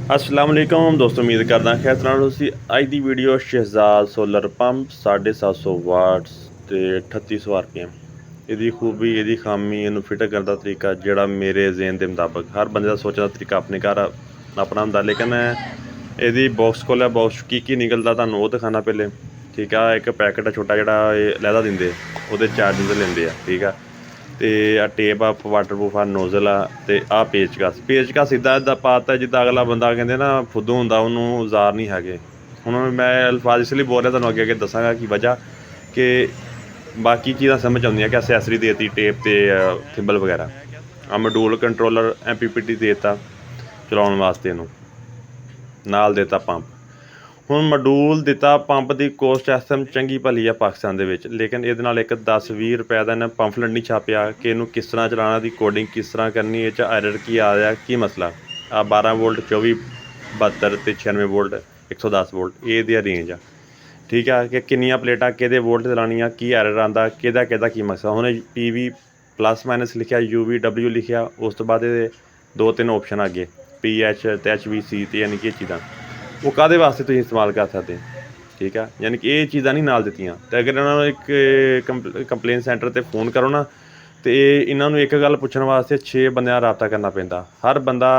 अस्सलाम वालेकुम दोस्तों, उम्मीद करदा खैर तरह तुसीं अज दी video Shahzad solar pump 750 watts ते 3800 RPM ਇਹਦੀ खूबी ਇਹਦੀ खामी ਇਹਨੂੰ ਫਿਟ ਕਰਨ ਦਾ ਤਰੀਕਾ ਜਿਹੜਾ ਮੇਰੇ ਜ਼ੇਨ ਦੇ ਮੁਤਾਬਕ ਹਰ ਬੰਦੇ ਦਾ ਸੋਚਣ ਦਾ ਤਰੀਕਾ ਆਪਣੇ ਘਰ ਆਪਣਾ ਹੁੰਦਾ। ਲੇਕਿਨ ਇਹਦੀ ਬਾਕਸ ਖੋਲ੍ਹਿਆ, ਬਾਕਸ ਕੀ ਨਿਕਲਦਾ ਤੁਹਾਨੂੰ ਉਹ ਦਿਖਾਉਣਾ ਪਹਿਲੇ। ਠੀਕ ਆ, ਇੱਕ ਪੈਕਟ ਛੋਟਾ ਜਿਹੜਾ ਇਹ ਲਹਿਦਾ ਦਿੰਦੇ ਉਹਦੇ ਚਾਰਜਿੰਗ ਲੈਂਦੇ ਆ। ਠੀਕ ਆ, ਤੇ ਆ ਟੇਪ ਆ, ਵਾਟਰਪ੍ਰੂਫ ਆ, ਨੋਜ਼ਲ ਆ, ਤੇ ਆ ਪੇਚਕਸ ਇੱਦਾਂ ਪਾਤਾ ਜਿੱਦਾਂ ਅਗਲਾ ਬੰਦਾ ਕਹਿੰਦੇ ਨਾ ਫੁੱਦੂ ਹੁੰਦਾ, ਉਹਨੂੰ ਔਜ਼ਾਰ ਨਹੀਂ ਹੈਗੇ। ਹੁਣ ਮੈਂ ਅਲਫਾਜ਼ ਇਸ ਲਈ ਬੋਲ ਰਿਹਾ, ਤੁਹਾਨੂੰ ਅੱਗੇ ਦੱਸਾਂਗਾ ਕੀ ਵਜ੍ਹਾ ਕਿ ਬਾਕੀ ਚੀਜ਼ਾਂ ਸਮਝ ਆਉਂਦੀਆਂ ਕਿ ਅਸੈਸਰੀ ਦੇ ਦਿੱਤੀ, ਟੇਪ ਤੇ ਥਿੰਬਲ ਵਗੈਰਾ, ਆ ਮੋਡੂਲ ਕੰਟਰੋਲਰ MPPT ਦੇ ਦਿੱਤਾ ਚਲਾਉਣ ਵਾਸਤੇ, ਇਹਨੂੰ ਨਾਲ ਦਿੱਤਾ ਪੰਪ। ਹੁਣ ਮੋਡੂਲ ਦਿੱਤਾ, ਪੰਪ ਦੀ ਕੋਸਟ ਇਸ ਟਾਈਮ ਚੰਗੀ ਭਲੀ ਆ ਪਾਕਿਸਤਾਨ ਦੇ ਵਿੱਚ, ਲੇਕਿਨ ਇਹਦੇ ਨਾਲ ਇੱਕ 10-20 ਰੁਪਏ ਦਾ ਇਹਨਾਂ ਪੰਫਲੇਟ ਨਹੀਂ ਛਾਪਿਆ ਕਿ ਇਹਨੂੰ ਕਿਸ ਤਰ੍ਹਾਂ ਚਲਾਉਣਾ, ਦੀ ਕੋਡਿੰਗ ਕਿਸ ਤਰ੍ਹਾਂ ਕਰਨੀ, ਇਹ 'ਚ ਐਰਰ ਕੀ ਆ ਰਿਹਾ, ਕੀ ਮਸਲਾ। ਆ 12 ਵੋਲਟ 24 72 ਤੇ 96 ਵੋਲਟ 110 ਵੋਲਟ ਇਹਦੀ ਰੇਂਜ ਆ। ਠੀਕ ਆ, ਕਿ ਕਿੰਨੀਆਂ ਪਲੇਟਾਂ ਕਿਹਦੇ ਵੋਲਟ ਤੇ ਲਾਉਣੀਆਂ, ਕੀ ਐਰਰ ਆਉਂਦਾ, ਕਿਹਦਾ ਕੀ ਮਸਲਾ। ਹੁਣ PV + ਲਿਖਿਆ, UV W ਲਿਖਿਆ, ਉਸ ਤੋਂ ਬਾਅਦ ਇਹਦੇ 2-3 ਆਪਸ਼ਨ ਅੱਗੇ PH ਤੇ HVC ਤੇ ਯਾਨੀ ਕਿ ਇਹ ਚੀਜ਼ਾਂ ਉਹ ਕਾਹਦੇ ਵਾਸਤੇ ਤੁਸੀਂ ਇਸਤੇਮਾਲ ਕਰ ਸਕਦੇ। ਠੀਕ ਆ, ਯਾਨੀ ਕਿ ਇਹ ਚੀਜ਼ਾਂ ਨਹੀਂ ਨਾਲ ਦਿੱਤੀਆਂ। ਅਤੇ ਅਗਰ ਇਹਨਾਂ ਨੂੰ ਇੱਕ ਕੰਪਲੇਨ ਸੈਂਟਰ 'ਤੇ ਫ਼ੋਨ ਕਰੋ ਨਾ, ਅਤੇ ਇਹਨਾਂ ਨੂੰ ਇੱਕ ਗੱਲ ਪੁੱਛਣ ਵਾਸਤੇ 6 ਬੰਦਿਆਂ ਦਾ ਰਾਬਤਾ ਕਰਨਾ ਪੈਂਦਾ। ਹਰ ਬੰਦਾ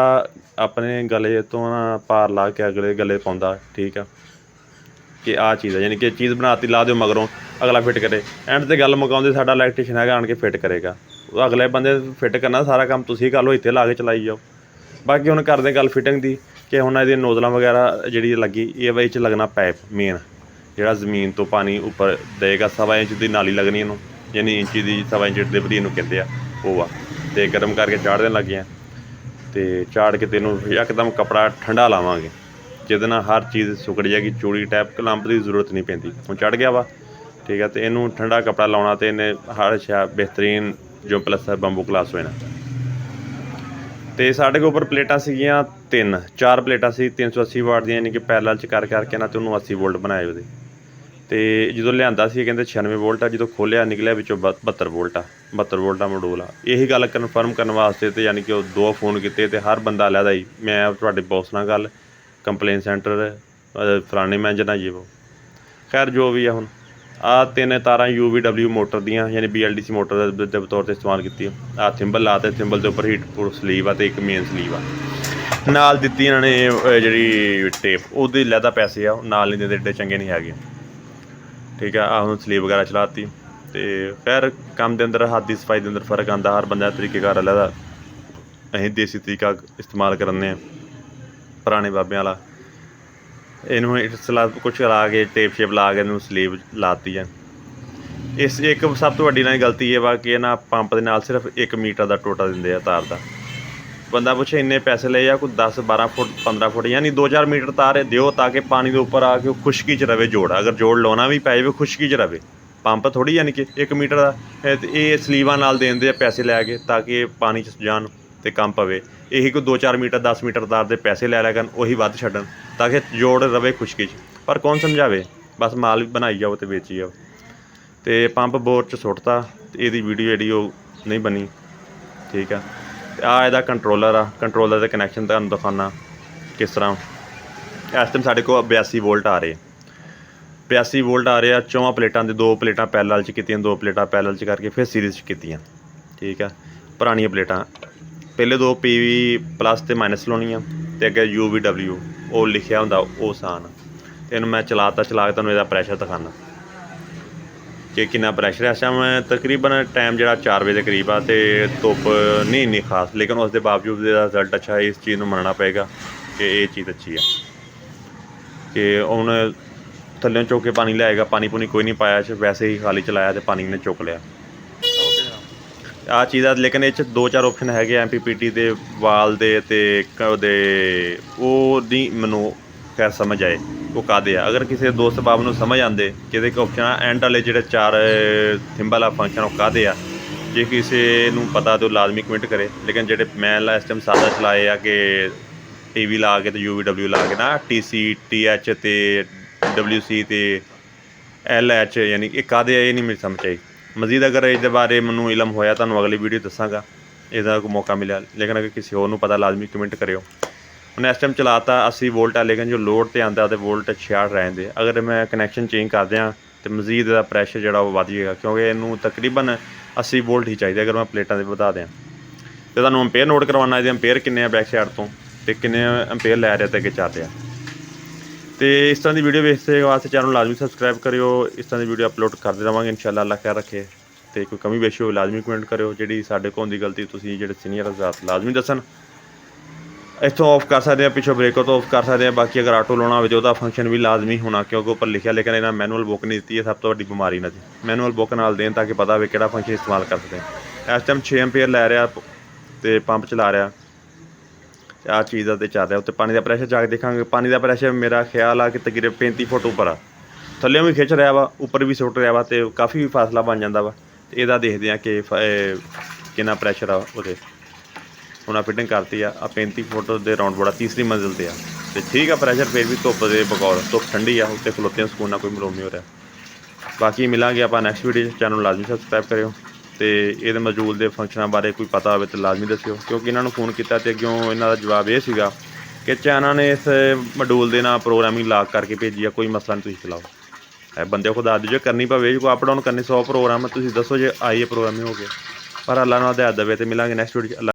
ਆਪਣੇ ਗਲੇ ਤੋਂ ਨਾ ਭਾਰ ਲਾ ਕੇ ਅਗਲੇ ਗਲੇ ਪਾਉਂਦਾ। ਠੀਕ ਆ, ਕਿ ਆਹ ਚੀਜ਼ ਆ, ਯਾਨੀ ਕਿ ਚੀਜ਼ ਬਣਾਤੀ, ਲਾ ਦਿਓ, ਮਗਰੋਂ ਅਗਲਾ ਫਿੱਟ ਕਰੇ। ਐਂਡ 'ਤੇ ਗੱਲ ਮੁਕਾਉਂਦੇ ਸਾਡਾ ਇਲੈਕਟ੍ਰੀਸ਼ੀਅਨ ਹੈਗਾ ਆਣ ਕੇ ਫਿੱਟ ਕਰੇਗਾ। ਉਹ ਅਗਲੇ ਬੰਦੇ ਫਿੱਟ ਕਰਨਾ ਸਾਰਾ ਕੰਮ ਤੁਸੀਂ ਕਰ ਲਓ, ਇੱਥੇ ਲਾ ਕੇ ਚਲਾਈ ਜਾਓ। ਬਾਕੀ ਹੁਣ ਕਰਦੇ ਗੱਲ ਫਿਟਿੰਗ ਦੀ, ਕਿ ਹੁਣ ਇਹਦੀਆਂ ਨੋਜ਼ਲਾਂ ਵਗੈਰਾ ਜਿਹੜੀ ਲੱਗੀ, ਇਹ ਵਿੱਚ ਲੱਗਣਾ ਪਾਈਪ ਮੇਨ, ਜਿਹੜਾ ਜ਼ਮੀਨ ਤੋਂ ਪਾਣੀ ਉੱਪਰ ਦੇਗਾ। 1.25 ਇੰਚ ਦੀ ਨਾਲੀ ਲੱਗਣੀ ਇਹਨੂੰ, ਯਾਨੀ ਇੰਚੀ ਦੀ 1.25 ਇੰਚ ਡਿਲੀਵਰੀ ਇਹਨੂੰ ਕਹਿੰਦੇ ਆ, ਉਹ ਆ। ਅਤੇ ਗਰਮ ਕਰਕੇ ਚਾੜ ਦੇਣ ਲੱਗੇ ਆ, ਅਤੇ ਚਾੜ ਕੇ ਤੈਨੂੰ ਇੱਕਦਮ ਕੱਪੜਾ ਠੰਡਾ ਲਾਵਾਂਗੇ, ਜਿਹਦੇ ਨਾਲ ਹਰ ਚੀਜ਼ ਸੁੱਕ ਜਾਏਗੀ। ਚੂੜੀ ਟੈਪ ਕਲੰਪ ਦੀ ਜ਼ਰੂਰਤ ਨਹੀਂ ਪੈਂਦੀ। ਹੁਣ ਚੜ੍ਹ ਗਿਆ ਵਾ। ਠੀਕ ਆ, ਅਤੇ ਇਹਨੂੰ ਠੰਡਾ ਕੱਪੜਾ ਲਾਉਣਾ, ਅਤੇ ਇਹਨੇ ਹਰ ਸ਼ਾ ਬਿਹਤਰੀਨ ਜੋ ਪਲੱਸਰ ਬੰਬੂ ਕਲਾਸ ਹੋਏ ਨਾ। ਅਤੇ ਸਾਡੇ ਕੋਲ ਉੱਪਰ ਪਲੇਟਾਂ ਸੀਗੀਆਂ 4 ਪਲੇਟਾਂ ਸੀ 380 ਵਾਟ ਦੀਆਂ, ਯਾਨੀ ਕਿ ਪੈਰਲਲ 'ਚ ਕਰਕੇ ਨਾ, ਅਤੇ ਉਹਨੂੰ 80 ਵੋਲਟ ਬਣਾਏ ਉਹਦੇ। ਅਤੇ ਜਦੋਂ ਲਿਆਂਦਾ ਸੀ ਕਹਿੰਦੇ 96 ਵੋਲਟ ਆ, ਜਦੋਂ ਖੋਲ੍ਹਿਆ ਨਿਕਲਿਆ ਵਿੱਚੋਂ 72 ਵੋਲਟ ਆ। 72 ਵੋਲਟ ਦਾ ਮੋਡੂਲ ਆ। ਇਹੀ ਗੱਲ ਕਨਫਰਮ ਕਰਨ ਵਾਸਤੇ ਅਤੇ ਯਾਨੀ ਕਿ ਉਹ 2 ਫੋਨ ਕੀਤੇ, ਅਤੇ ਹਰ ਬੰਦਾ ਅਲੱਗਾ ਹੀ, ਮੈਂ ਤੁਹਾਡੇ ਬੌਸ ਨਾਲ ਗੱਲ, ਕੰਪਲੇਨ ਸੈਂਟਰ, ਫਲਾਣੇ ਮੈਨੇਜਰ ਜੀ ਉਹ, ਖੈਰ ਜੋ ਵੀ ਆ। ਹੁਣ ਆਹ 3 ਤਾਰਾਂ UVW ਮੋਟਰ ਦੀਆਂ, ਯਾਨੀ BLDC ਮੋਟਰ ਦੇ ਤੌਰ 'ਤੇ ਇਸਤੇਮਾਲ ਕੀਤੀ। ਆਹ ਥਿੰਬਲ ਲਾ, ਅਤੇ ਥਿੰਬਲ ਦੇ ਉੱਪਰ ਹੀਟ ਪ੍ਰੂਫ ਸਲੀਵ ਆ, ਅਤੇ ਇੱਕ ਮੇਨ ਸਲੀਵ ਆ ਨਾਲ ਦਿੱਤੀ ਇਹਨਾਂ ਨੇ। ਜਿਹੜੀ ਟੇਪ ਉਹਦੇ ਲੈਦਾ ਪੈਸੇ ਆ, ਉਹ ਨਾਲ ਨਹੀਂ ਦਿੰਦੇ, ਏਡੇ ਚੰਗੇ ਨਹੀਂ ਹੈਗੇ। ਠੀਕ ਆ, ਆਹ ਹੁਣ ਸਲੀਵ ਵਗੈਰਾ ਚਲਾਤੀ। ਅਤੇ ਖੈਰ ਕੰਮ ਦੇ ਅੰਦਰ, ਹੱਥ ਦੀ ਸਫਾਈ ਦੇ ਅੰਦਰ ਫ਼ਰਕ ਆਉਂਦਾ, ਹਰ ਬੰਦਾ ਤਰੀਕੇਕਾਰ ਲੈਦਾ। ਅਸੀਂ ਦੇਸੀ ਤਰੀਕਾ ਇਸਤੇਮਾਲ ਕਰਦੇ ਹਾਂ, ਪੁਰਾਣੇ ਬਾਬਿਆਂ ਵਾਲਾ। ਇਹਨੂੰ ਕੁਛ ਲਾ ਕੇ ਟੇਪ ਸ਼ੇਪ ਲਾ ਕੇ ਇਹਨੂੰ ਸਲੀਵ ਲਾਤੀ ਆ। ਇਸ ਇੱਕ ਸਭ ਤੋਂ ਵੱਡੀ ਨਾਲ ਗਲਤੀ ਇਹ ਵਾ ਕਿ ਇਹਨਾਂ ਪੰਪ ਦੇ ਨਾਲ ਸਿਰਫ 1 ਮੀਟਰ ਦਾ ਟੋਟਾ ਦਿੰਦੇ ਆ ਤਾਰ ਦਾ। ਬੰਦਾ ਪੁੱਛੇ ਇੰਨੇ ਪੈਸੇ ਲਏ ਆ, ਕੋਈ 10-12 ਫੁੱਟ 15 ਫੁੱਟ ਯਾਨੀ 2-4 ਮੀਟਰ ਤਾਰ ਦਿਓ, ਤਾਂ ਕਿ ਪਾਣੀ ਦੇ ਉੱਪਰ ਆ ਕੇ ਉਹ ਖੁਸ਼ਕੀ 'ਚ ਰਵੇ ਜੋੜ। ਅਗਰ ਜੋੜ ਲਾਉਣਾ ਵੀ ਪੈ ਜਾਵੇ, ਖੁਸ਼ਕੀ 'ਚ ਰਵੇ। ਪੰਪ ਥੋੜ੍ਹੀ ਯਾਨੀ ਕਿ 1 ਮੀਟਰ ਦਾ, ਇਹ ਸਲੀਵਾਂ ਨਾਲ ਦੇ ਦਿੰਦੇ ਆ ਪੈਸੇ ਲੈ ਕੇ, ਤਾਂ ਕਿ ਪਾਣੀ 'ਚ ਜਾਣ ਅਤੇ ਕੰਮ ਪਵੇ। ਇਹੀ ਕੋਈ 2-4 ਮੀਟਰ 10 ਮੀਟਰ ਤਾਰ ਦੇ ਪੈਸੇ ਲੈ ਲਿਆ ਕਰਨ, ਉਹੀ ਵੱਧ ਛੱਡਣ, ਤਾਂ ਕਿ ਜੋੜ ਰਵੇ ਖੁਸ਼ਕੀ 'ਚ। ਪਰ ਕੌਣ ਸਮਝਾਵੇ, ਬਸ ਮਾਲ ਵੀ ਬਣਾਈ ਜਾਓ ਅਤੇ ਵੇਚੀ ਜਾਓ। ਅਤੇ ਪੰਪ ਬੋਰ 'ਚ ਸੁੱਟਤਾ, ਅਤੇ ਇਹਦੀ ਵੀਡੀਓ ਜਿਹੜੀ ਉਹ ਨਹੀਂ ਬਣੀ। ਠੀਕ ਆ, ਅਤੇ ਆਹ ਇਹਦਾ ਕੰਟਰੋਲਰ ਆ, ਕੰਟਰੋਲਰ ਦੇ ਕਨੈਕਸ਼ਨ ਤੁਹਾਨੂੰ ਦਿਖਾਉਣਾ ਕਿਸ ਤਰ੍ਹਾਂ। ਇਸ ਟਾਈਮ ਸਾਡੇ ਕੋਲ 82 ਵੋਲਟ ਆ ਰਹੇ, 82 ਵੋਲਟ ਆ ਰਹੇ ਆ। 4 ਪਲੇਟਾਂ ਦੇ 2 ਪਲੇਟਾਂ ਪੈਰਲਲ 'ਚ ਕੀਤੀਆਂ, 2 ਪਲੇਟਾਂ ਪੈਰਲਲ 'ਚ ਕਰਕੇ ਫਿਰ ਸੀਰੀਜ਼ 'ਚ ਕੀਤੀਆਂ। ਠੀਕ ਆ, ਪੁਰਾਣੀਆਂ ਪਲੇਟਾਂ ਪਹਿਲੇ 2 PV+ ਅਤੇ ਮਾਈਨਸ ਲਾਉਣੀਆਂ, ਅਤੇ ਅੱਗੇ UVW ਉਹ ਲਿਖਿਆ ਹੁੰਦਾ, ਉਹ ਆਸਾਨ। ਅਤੇ ਇਹਨੂੰ ਮੈਂ ਚਲਾ ਕੇ ਤੁਹਾਨੂੰ ਇਹਦਾ ਪ੍ਰੈਸ਼ਰ ਦਿਖਾਉਂਦਾ ਕਿ ਕਿੰਨਾ ਪ੍ਰੈਸ਼ਰ ਹੈ। ਇਸ ਟਾਈਮ ਤਕਰੀਬਨ ਟਾਈਮ ਜਿਹੜਾ 4 ਵਜੇ ਦੇ ਕਰੀਬ ਆ, ਅਤੇ ਧੁੱਪ ਨਹੀਂ ਇੰਨੀ ਖਾਸ, ਲੇਕਿਨ ਉਸ ਦੇ ਬਾਵਜੂਦ ਇਹਦਾ ਰਿਜ਼ਲਟ ਅੱਛਾ ਹੈ। ਇਸ ਚੀਜ਼ ਨੂੰ ਮੰਨਣਾ ਪਏਗਾ ਕਿ ਇਹ ਚੀਜ਼ ਅੱਛੀ ਆ। ਕਿ ਹੁਣ ਥੱਲਿਓਂ ਚੁੱਕ ਕੇ ਪਾਣੀ ਲਿਆਏਗਾ, ਪਾਣੀ ਪੂਣੀ ਕੋਈ ਨਹੀਂ ਪਾਇਆ, ਵੈਸੇ ਹੀ ਖਾਲੀ ਚਲਾਇਆ ਅਤੇ ਪਾਣੀ ਨੇ ਚੁੱਕ ਲਿਆ। ਆਹ ਚੀਜ਼ ਆ, ਲੇਕਿਨ ਇਹ 'ਚ 2-4 ਆਪਸ਼ਨ ਹੈਗੇ MPPT ਦੇ, ਵਾਲ ਦੇ, ਅਤੇ ਉਹਦੇ ਉਹ ਨਹੀਂ ਮੈਨੂੰ ਖੈਰ ਸਮਝ ਆਏ ਉਹ ਕਾਹਦੇ ਆ। ਅਗਰ ਕਿਸੇ ਦੋਸਤ ਬਾਬ ਨੂੰ ਸਮਝ ਆਉਂਦੇ ਕਿਹਦੇ ਕੋ ਆਪਸ਼ਨ ਆ, ਐਂਡ ਵਾਲੇ ਜਿਹੜੇ 4 ਥਿੰਬਲ ਆ ਫੰਕਸ਼ਨ, ਉਹ ਕਾਹਦੇ ਆ, ਜੇ ਕਿਸੇ ਨੂੰ ਪਤਾ ਤਾਂ ਉਹ ਲਾਜ਼ਮੀ ਕਮੈਂਟ ਕਰੇ। ਲੇਕਿਨ ਜਿਹੜੇ ਮੈਂ ਇਸ ਟਾਈਮ ਸਾਦਾ ਚਲਾਏ ਆ, ਕਿ TV ਲਾ ਕੇ ਅਤੇ UVW ਲਾ ਕੇ ਨਾ, TC TH ਅਤੇ WC ਅਤੇ LH, ਯਾਨੀ ਇਹ ਕਾਹਦੇ ਆ, ਇਹ ਨਹੀਂ ਮੇਰੀ ਸਮਝ ਆਈ। ਮਜ਼ੀਦ ਅਗਰ ਇਸ ਦੇ ਬਾਰੇ ਮੈਨੂੰ ਇਲਮ ਹੋਇਆ, ਤੁਹਾਨੂੰ ਅਗਲੀ ਵੀਡੀਓ ਦੱਸਾਂਗਾ, ਇਹਦਾ ਕੋਈ ਮੌਕਾ ਮਿਲਿਆ। ਲੇਕਿਨ ਅਗਰ ਕਿਸੇ ਹੋਰ ਨੂੰ ਪਤਾ, ਲਾਜ਼ਮੀ ਕਮੈਂਟ ਕਰਿਓ। ਹੁਣ ਇਸ ਟਾਈਮ ਚਲਾਤਾ 80 ਵੋਲਟ ਆ, ਲੇਕਿਨ ਜੋ ਲੋਡ 'ਤੇ ਆਉਂਦਾ ਉਹਦੇ ਵੋਲਟ 66 ਰਹਿ ਜਾਂਦੇ। ਅਗਰ ਮੈਂ ਕਨੈਕਸ਼ਨ ਚੇਂਜ ਕਰ ਦਿਆਂ ਤਾਂ ਮਜ਼ੀਦ ਇਹਦਾ ਪ੍ਰੈਸ਼ਰ ਜਿਹੜਾ ਉਹ ਵੱਧ ਜਾਏਗਾ, ਕਿਉਂਕਿ ਇਹਨੂੰ ਤਕਰੀਬਨ 80 ਵੋਲਟ ਹੀ ਚਾਹੀਦਾ ਅਗਰ ਮੈਂ ਪਲੇਟਾਂ 'ਤੇ ਵਧਾ ਦਿਆਂ। ਅਤੇ ਤੁਹਾਨੂੰ ਅੰਪੇਅਰ ਨੋਟ ਕਰਵਾਉਣਾ, ਇਹਦੇ ਅੰਪੇਅਰ ਕਿੰਨੇ ਆ ਬੈਕ ਸਾਈਡ ਤੋਂ ਅਤੇ ਕਿੰਨੇ ਅੰਪੇਅਰ ਲੈ ਰਿਹਾ ਅਤੇ ਅੱਗੇ ਚੱਲ ਰਿਹਾ। ਅਤੇ ਇਸ ਤਰ੍ਹਾਂ ਦੀ ਵੀਡੀਓ ਵੇਖਦੇ ਵਾਸਤੇ ਚੈਨਲ ਲਾਜ਼ਮੀ ਸਬਸਕ੍ਰਾਈਬ ਕਰਿਓ। ਇਸ ਤਰ੍ਹਾਂ ਦੀ ਵੀਡੀਓ ਅਪਲੋਡ ਕਰਦੇ ਰਹਾਂਗੇ ਇਨਸ਼ਾਅੱਲਾ, ਅੱਲਾਹ ਖੈਰ ਰੱਖੇ। ਅਤੇ ਕੋਈ ਕਮੀ ਪੇਸ਼ੀ ਹੋਵੇ ਲਾਜ਼ਮੀ ਕਮੈਂਟ ਕਰਿਓ। ਜਿਹੜੀ ਸਾਡੇ ਕੋਲ ਦੀ ਗਲਤੀ ਤੁਸੀਂ ਜਿਹੜੇ ਸੀਨੀਅਰ ਹਜ਼ਰਾਤ ਲਾਜ਼ਮੀ ਦੱਸਣ। ਇੱਥੋਂ ਆਫ ਕਰ ਸਕਦੇ ਹਾਂ, ਪਿੱਛੋਂ ਬ੍ਰੇਕਰ ਤੋਂ ਆਫ ਕਰ ਸਕਦੇ ਹਾਂ। ਬਾਕੀ ਅਗਰ ਆਟੋ ਲਾਉਣਾ ਹੋਵੇ ਤਾਂ ਉਹਦਾ ਫੰਕਸ਼ਨ ਵੀ ਲਾਜ਼ਮੀ ਹੋਣਾ, ਕਿਉਂਕਿ ਉੱਪਰ ਲਿਖਿਆ, ਲੇਕਿਨ ਇਹਨਾਂ ਮੈਨੂਅਲ ਬੁੱਕ ਨਹੀਂ ਦਿੱਤੀ ਹੈ। ਸਭ ਤੋਂ ਵੱਡੀ ਬਿਮਾਰੀ ਇਹਨਾਂ ਦੀ ਮੈਨੂਅਲ ਬੁੱਕ ਨਾਲ ਦੇਣ, ਤਾਂ ਕਿ ਪਤਾ ਹੋਵੇ ਕਿਹੜਾ ਫੰਕਸ਼ਨ ਇਸਤੇਮਾਲ ਕਰ ਸਕਦੇ ਹਾਂ। ਇਸ ਟਾਈਮ 6 ਅੰਪੇਅਰ ਲੈ ਰਿਹਾ ਅਤੇ ਪੰਪ ਚਲਾ ਰਿਹਾ, ਆਹ ਚੀਜ਼ ਦਾ 'ਤੇ ਚੱਲ ਰਿਹਾ। ਉੱਤੇ ਪਾਣੀ ਦਾ ਪ੍ਰੈਸ਼ਰ ਜਾ ਕੇ ਦੇਖਾਂਗੇ। ਪਾਣੀ ਦਾ ਪ੍ਰੈਸ਼ਰ ਮੇਰਾ ਖਿਆਲ ਆ ਕਿ ਤਕਰੀਬਨ 35 ਫੁੱਟ ਉੱਪਰ ਆ, ਥੱਲੇ ਵੀ ਖਿੱਚ ਰਿਹਾ ਵਾ, ਉੱਪਰ ਵੀ ਸੁੱਟ ਰਿਹਾ ਵਾ, ਅਤੇ ਕਾਫੀ ਫਾਸਲਾ ਬਣ ਜਾਂਦਾ ਵਾ। ਅਤੇ ਇਹਦਾ ਦੇਖਦੇ ਹਾਂ ਕਿ ਕਿੰਨਾ ਪ੍ਰੈਸ਼ਰ ਆ ਉਹਦੇ। ਹੁਣ ਆ ਫਿਟਿੰਗ ਕਰਤੀ ਆ 35 ਫੁੱਟ ਦੇ ਰਾਊਂਡ ਬੋੜਾ, ਤੀਸਰੀ ਮੰਜ਼ਿਲ 'ਤੇ ਆ, ਅਤੇ ਠੀਕ ਆ ਪ੍ਰੈਸ਼ਰ ਫਿਰ ਵੀ ਧੁੱਪ ਦੇ ਬਕੌਰ, ਧੁੱਪ ਠੰਡੀ ਆ, ਉੱਤੇ ਖਲੋਤੇ ਸਕੂਨ ਨਾਲ ਕੋਈ ਮਲੋਮ ਨਹੀਂ ਹੋ ਰਿਹਾ। ਬਾਕੀ ਮਿਲਾਂਗੇ ਆਪਾਂ ਨੈਕਸਟ ਵੀਡੀਓ 'ਚ। ਚੈਨਲ ਲਾਜ਼ਮੀ ਸਬਸਕ੍ਰਾਈਬ ਕਰਿਓ। ਅਤੇ ਇਹਦੇ ਮੌਜੂਦ ਦੇ ਫੰਕਸ਼ਨਾਂ ਬਾਰੇ ਕੋਈ ਪਤਾ ਹੋਵੇ ਤਾਂ ਲਾਜ਼ਮੀ ਦੱਸਿਓ, ਕਿਉਂਕਿ ਇਹਨਾਂ ਨੂੰ ਫੋਨ ਕੀਤਾ ਅਤੇ ਅੱਗਿਓਂ ਇਹਨਾਂ ਦਾ ਜਵਾਬ ਇਹ ਸੀਗਾ ਕਿ ਚਾਈਨਾ ਨੇ ਇਸ ਮੋਡੂਲ ਦੇ ਨਾਲ ਪ੍ਰੋਗਰਾਮਿੰਗ ਲਾਕ ਕਰਕੇ ਭੇਜੀ ਆ, ਕੋਈ ਮਸਲਾ ਨਹੀਂ, ਤੁਸੀਂ ਚਲਾਓ। ਇਹ ਬੰਦੇ ਖੁਦ ਦੱਸ ਦਿਓ ਜੇ ਕਰਨੀ ਪਵੇ, ਜੇ ਕੋਈ ਅਪ ਡਾਊਨ ਕਰਨੀ 100 ਪ੍ਰੋਗਰਾਮ ਤੁਸੀਂ ਦੱਸੋ, ਜੇ ਆਈ ਹੈ ਪ੍ਰੋਗਰਾਮਿੰਗ ਹੋ ਗਿਆ। ਪਰ ਅੱਲਾ ਨਾਲ ਹਦਾਇਤ ਦੇਵੇ। ਅਤੇ ਮਿਲਾਂਗੇ ਨੈਕਸਟ ਵੀਡੀਓ 'ਚ।